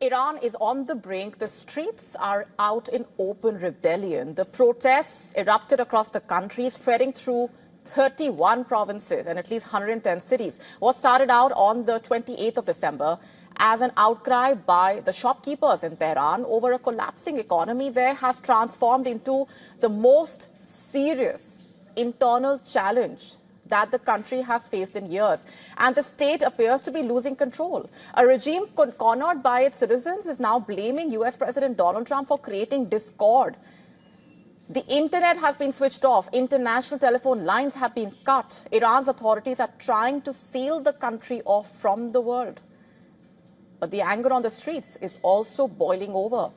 Iran is on the brink. The streets are out in open rebellion. The protests erupted across the country, spreading through 31 provinces and at least 110 cities. What started out on the 28th of December as an outcry by the shopkeepers in Tehran over a collapsing economy there has transformed into the most serious internal challenge that the country has faced in years. And the state appears to be losing control. A regime cornered by its citizens is now blaming US President Donald Trump for creating discord. The internet has been switched off. International telephone lines have been cut. Iran's authorities are trying to seal the country off from the world. But the anger on the streets is also boiling over.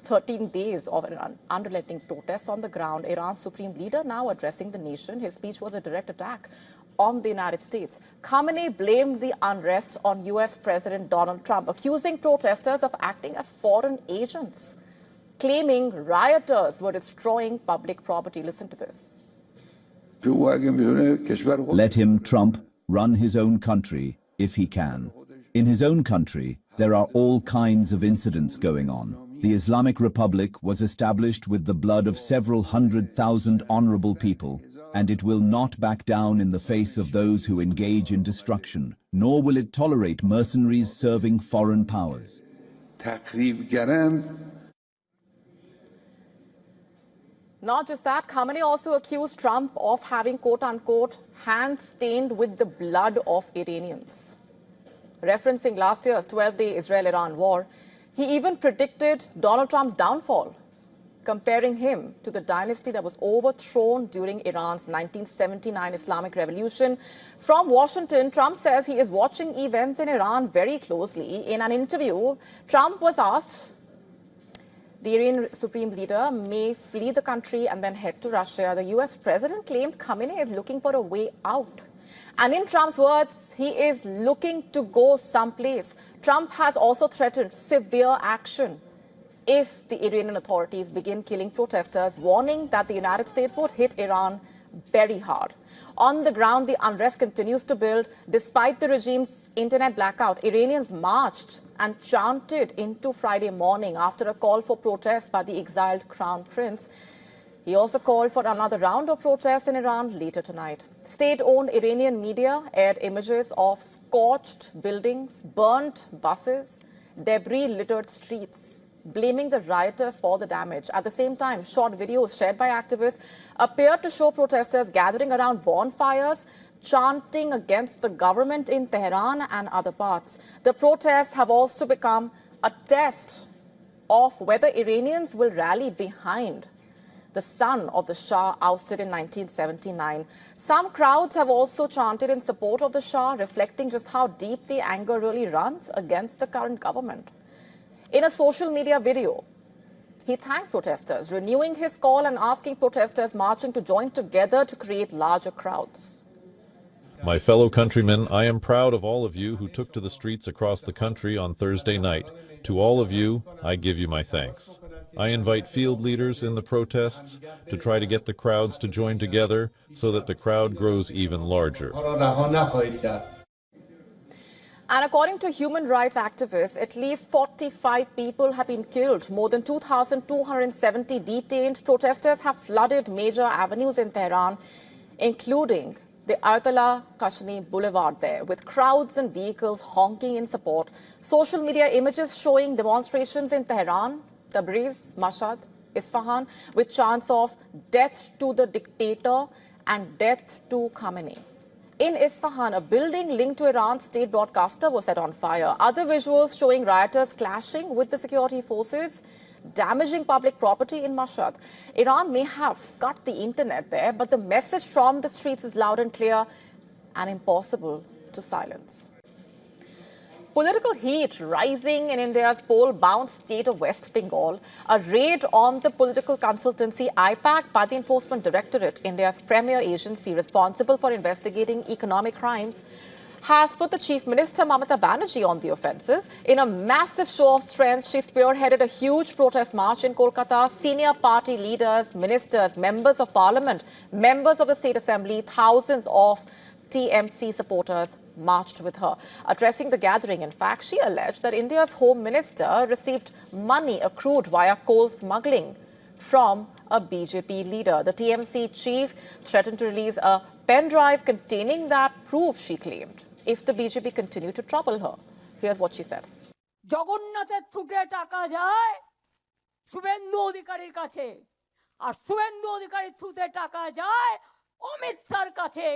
13 days of an unrelenting protests on the ground. Iran's supreme leader now addressing the nation. His speech was a direct attack on the United States. Khamenei blamed the unrest on US President Donald Trump, accusing protesters of acting as foreign agents, claiming rioters were destroying public property. Listen to this. Let him, Trump, run his own country if he can. In his own country, there are all kinds of incidents going on. The Islamic Republic was established with the blood of several 100,000 honorable people, and it will not back down in the face of those who engage in destruction, nor will it tolerate mercenaries serving foreign powers. Not just that, Khamenei also accused Trump of having, quote-unquote, hands stained with the blood of Iranians. Referencing last year's 12-day Israel-Iran war, he even predicted Donald Trump's downfall, comparing him to the dynasty that was overthrown during Iran's 1979 Islamic Revolution. From Washington, Trump says he is watching events in Iran very closely. In an interview, Trump was asked the Iranian supreme leader may flee the country and then head to Russia. The US president claimed Khamenei is looking for a way out. And in Trump's words, he is looking to go someplace. Trump has also threatened severe action if the Iranian authorities begin killing protesters, warning that the United States would hit Iran very hard. On the ground, the unrest continues to build. Despite the regime's internet blackout, Iranians marched and chanted into Friday morning after a call for protest by the exiled crown prince. He also called for another round of protests in Iran later tonight. State-owned Iranian media aired images of scorched buildings, burnt buses, debris-littered streets, blaming the rioters for the damage. At the same time, short videos shared by activists appeared to show protesters gathering around bonfires, chanting against the government in Tehran and other parts. The protests have also become a test of whether Iranians will rally behind the son of the Shah ousted in 1979. Some crowds have also chanted in support of the Shah, reflecting just how deep the anger really runs against the current government. In a social media video, he thanked protesters, renewing his call and asking protesters marching to join together to create larger crowds. My fellow countrymen, I am proud of all of you who took to the streets across the country on Thursday night. To all of you, I give you my thanks. I invite field leaders in the protests to try to get the crowds to join together so that the crowd grows even larger. And according to human rights activists, at least 45 people have been killed, more than 2,270 detained. Protesters have flooded major avenues in Tehran, including the Ayatollah Ali Boulevard there, with crowds and vehicles honking in support. Social media images showing demonstrations in Tehran, Tabriz, Mashhad, Isfahan, with chants of death to the dictator and death to Khamenei. In Isfahan, a building linked to Iran's state broadcaster was set on fire. Other visuals showing rioters clashing with the security forces, damaging public property in Mashhad. Iran may have cut the internet there, but the message from the streets is loud and clear and impossible to silence. Political heat rising in India's poll-bound state of West Bengal. A raid on the political consultancy IPAC by the Enforcement Directorate, India's premier agency responsible for investigating economic crimes, has put the Chief Minister Mamata Banerjee on the offensive. In a massive show of strength, she spearheaded a huge protest march in Kolkata. Senior party leaders, ministers, members of parliament, members of the State Assembly, thousands of TMC supporters marched with her. Addressing the gathering, in fact, she alleged that India's Home Minister received money accrued via coal smuggling from a BJP leader. The TMC chief threatened to release a pen drive containing that proof, she claimed, if the BJP continued to trouble her. Here's what she said. জগন্নাথের থ্রুতে টাকা যায় শুভেন্দু অধিকারীর কাছে আর শুভেন্দু অধিকারীর থ্রুতে টাকা যায় অমিত শাহর কাছে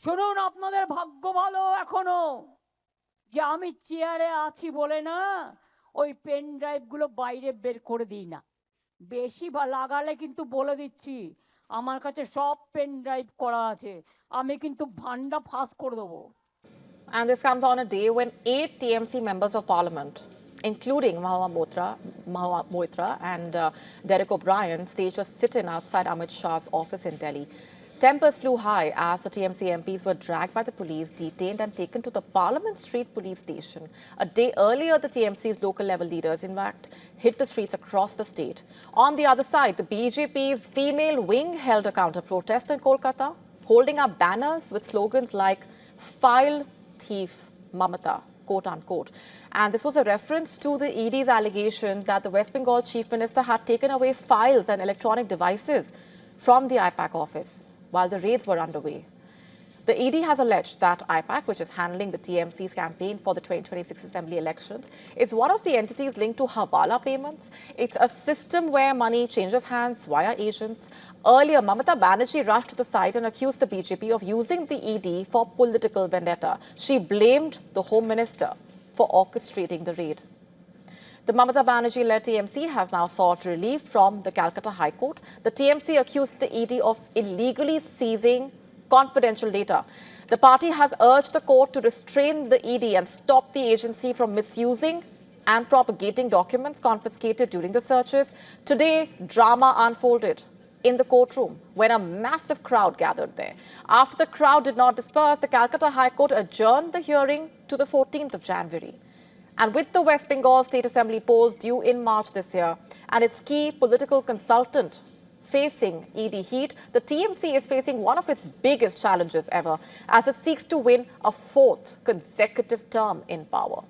শুনুন আপনাদের ভাগ্য ভালো এখনো যে আমি চেয়ারে আছি বলে না ওই পেন ড্রাইভ গুলো বাইরে বের করে দিই না বেশি লাগালে কিন্তু বলে দিচ্ছি আমার কাছে সব পেন ড্রাইভ করা আছে আমি কিন্তু ভান্ডা ফাঁস করে দেবো And this comes on a day when 8 TMC members of parliament, including Mahua Moitra and Derek O'Brien, staged a sit-in outside Amit Shah's office in Delhi. Tempers flew high as the TMC MPs were dragged by the police, detained and taken to the Parliament Street police station. A day earlier, the TMC's local level leaders, in fact, hit the streets across the state. On the other side, the BJP's female wing held a counter-protest in Kolkata, holding up banners with slogans like "File Thief Mamata," quote unquote. And this was a reference to the ED's allegation that the West Bengal Chief Minister had taken away files and electronic devices from the IPAC office while the raids were underway. The ED has alleged that IPAC, which is handling the TMC's campaign for the 2026 Assembly elections, is one of the entities linked to Hawala payments. It's a system where money changes hands via agents. Earlier, Mamata Banerjee rushed to the site and accused the BJP of using the ED for political vendetta. She blamed the Home Minister for orchestrating the raid. The Mamata Banerjee-led TMC has now sought relief from the Calcutta High Court. The TMC accused the ED of illegally seizing confidential data. The party has urged the court to restrain the ED and stop the agency from misusing and propagating documents confiscated during the searches. Today, drama unfolded in the courtroom when a massive crowd gathered there. After the crowd did not disperse, the Calcutta High Court adjourned the hearing to the 14th of January. And with the West Bengal State Assembly polls due in March this year and its key political consultant facing ED heat, the TMC is facing one of its biggest challenges ever as it seeks to win a 4th consecutive term in power.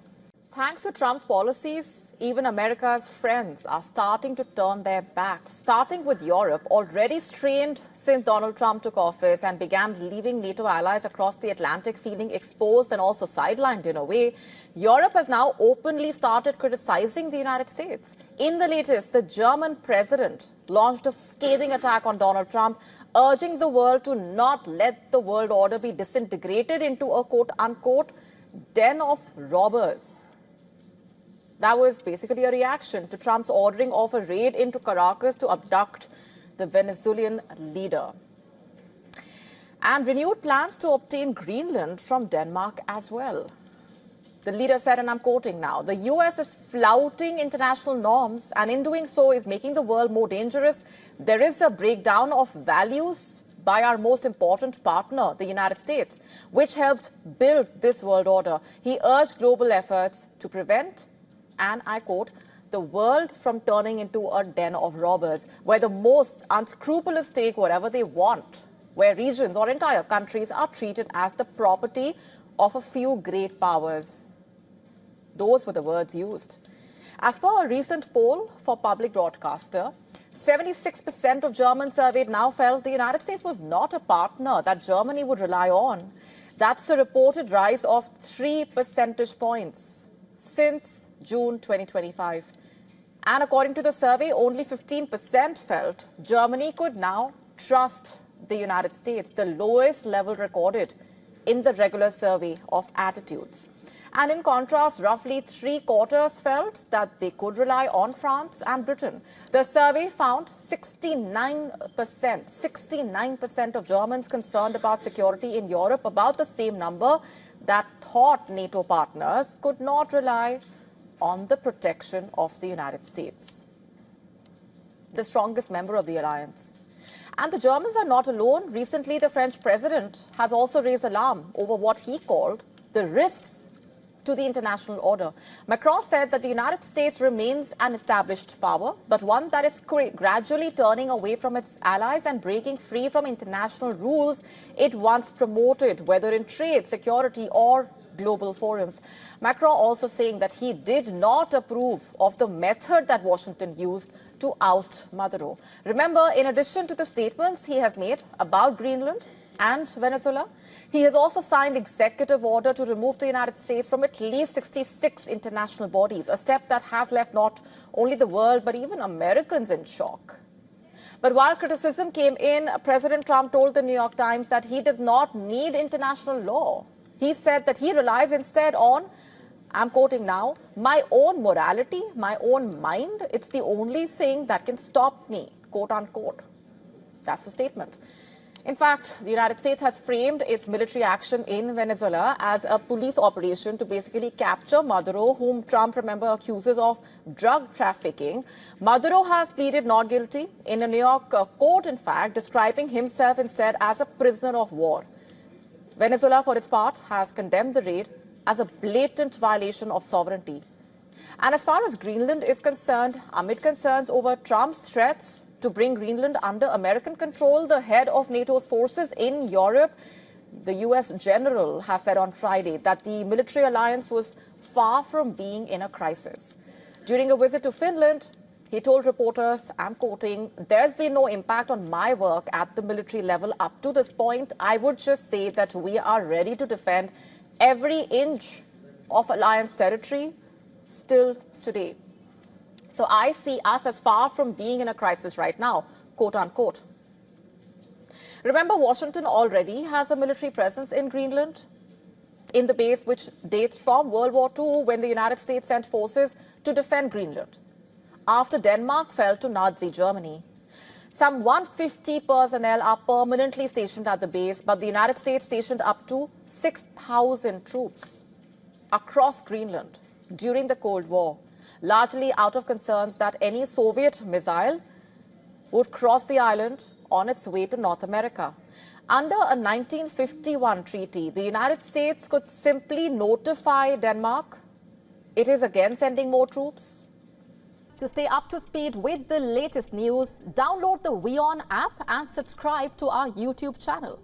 Thanks to Trump's policies, even America's friends are starting to turn their backs, starting with Europe, already strained since Donald Trump took office and began leaving NATO allies across the Atlantic feeling exposed and also sidelined in a way. Europe has now openly started criticizing the United States. In the latest, the German president launched a scathing attack on Donald Trump, urging the world to not let the world order be disintegrated into a quote-unquote den of robbers. That was basically a reaction to Trump's ordering of a raid into Caracas to abduct the Venezuelan leader. And renewed plans to obtain Greenland from Denmark as well. The leader said, and I'm quoting now, "The US is flouting international norms and in doing so is making the world more dangerous. There is a breakdown of values by our most important partner, the United States, which helped build this world order." He urged global efforts to prevent, and I quote, "the world from turning into a den of robbers, where the most unscrupulous take whatever they want, where regions or entire countries are treated as the property of a few great powers." Those were the words used. As per a recent poll for public broadcaster, 76% of Germans surveyed now felt the United States was not a partner that Germany would rely on. That's a reported rise of 3 percentage points since June 2025. And according to the survey, only 15% felt Germany could now trust the United States, the lowest level recorded in the regular survey of attitudes. And in contrast, roughly 3/4 felt that they could rely on France and Britain. The survey found 69% of Germans concerned about security in Europe, about the same number that thought NATO partners could not rely on the protection of the United States, the strongest member of the alliance. And the Germans are not alone. Recently, the French president has also raised alarm over what he called the risks to the international order. Macron said that the United States remains an established power, but one that is gradually turning away from its allies and breaking free from international rules it once promoted, whether in trade, security, or global forums. Macron also saying that he did not approve of the method that Washington used to oust Maduro. Remember, in addition to the statements he has made about Greenland and Venezuela, he has also signed executive order to remove the United States from at least 66 international bodies, a step that has left not only the world but even Americans in shock. But while criticism came in, President Trump told the New York Times that he does not need international law. He said that he relies instead on, I'm quoting now, my own morality, my own mind. It's the only thing that can stop me, quote unquote. That's the statement. In fact, the United States has framed its military action in Venezuela as a police operation to basically capture Maduro, whom Trump, remember, accuses of drug trafficking. Maduro has pleaded not guilty in a New York court, in fact, describing himself instead as a prisoner of war. Venezuela, for its part, has condemned the raid as a blatant violation of sovereignty. And as far as Greenland is concerned, amid concerns over Trump's threats to bring Greenland under American control, the head of NATO's forces in Europe, the US general, has said on Friday that the military alliance was far from being in a crisis. During a visit to Finland, he told reporters, I'm quoting, there's been no impact on my work at the military level up to this point. I would just say that we are ready to defend every inch of alliance territory still today. So I see us as far from being in a crisis right now, quote unquote. Remember, Washington already has a military presence in Greenland, in the base which dates from World War II, when the United States sent forces to defend Greenland after Denmark fell to Nazi Germany. Some 150 personnel are permanently stationed at the base, but the United States stationed up to 6,000 troops across Greenland during the Cold War, largely out of concerns that any Soviet missile would cross the island on its way to North America. Under a 1951 treaty, the United States could simply notify Denmark it is again sending more troops. To stay up to speed with the latest news, download the WION app and subscribe to our YouTube channel.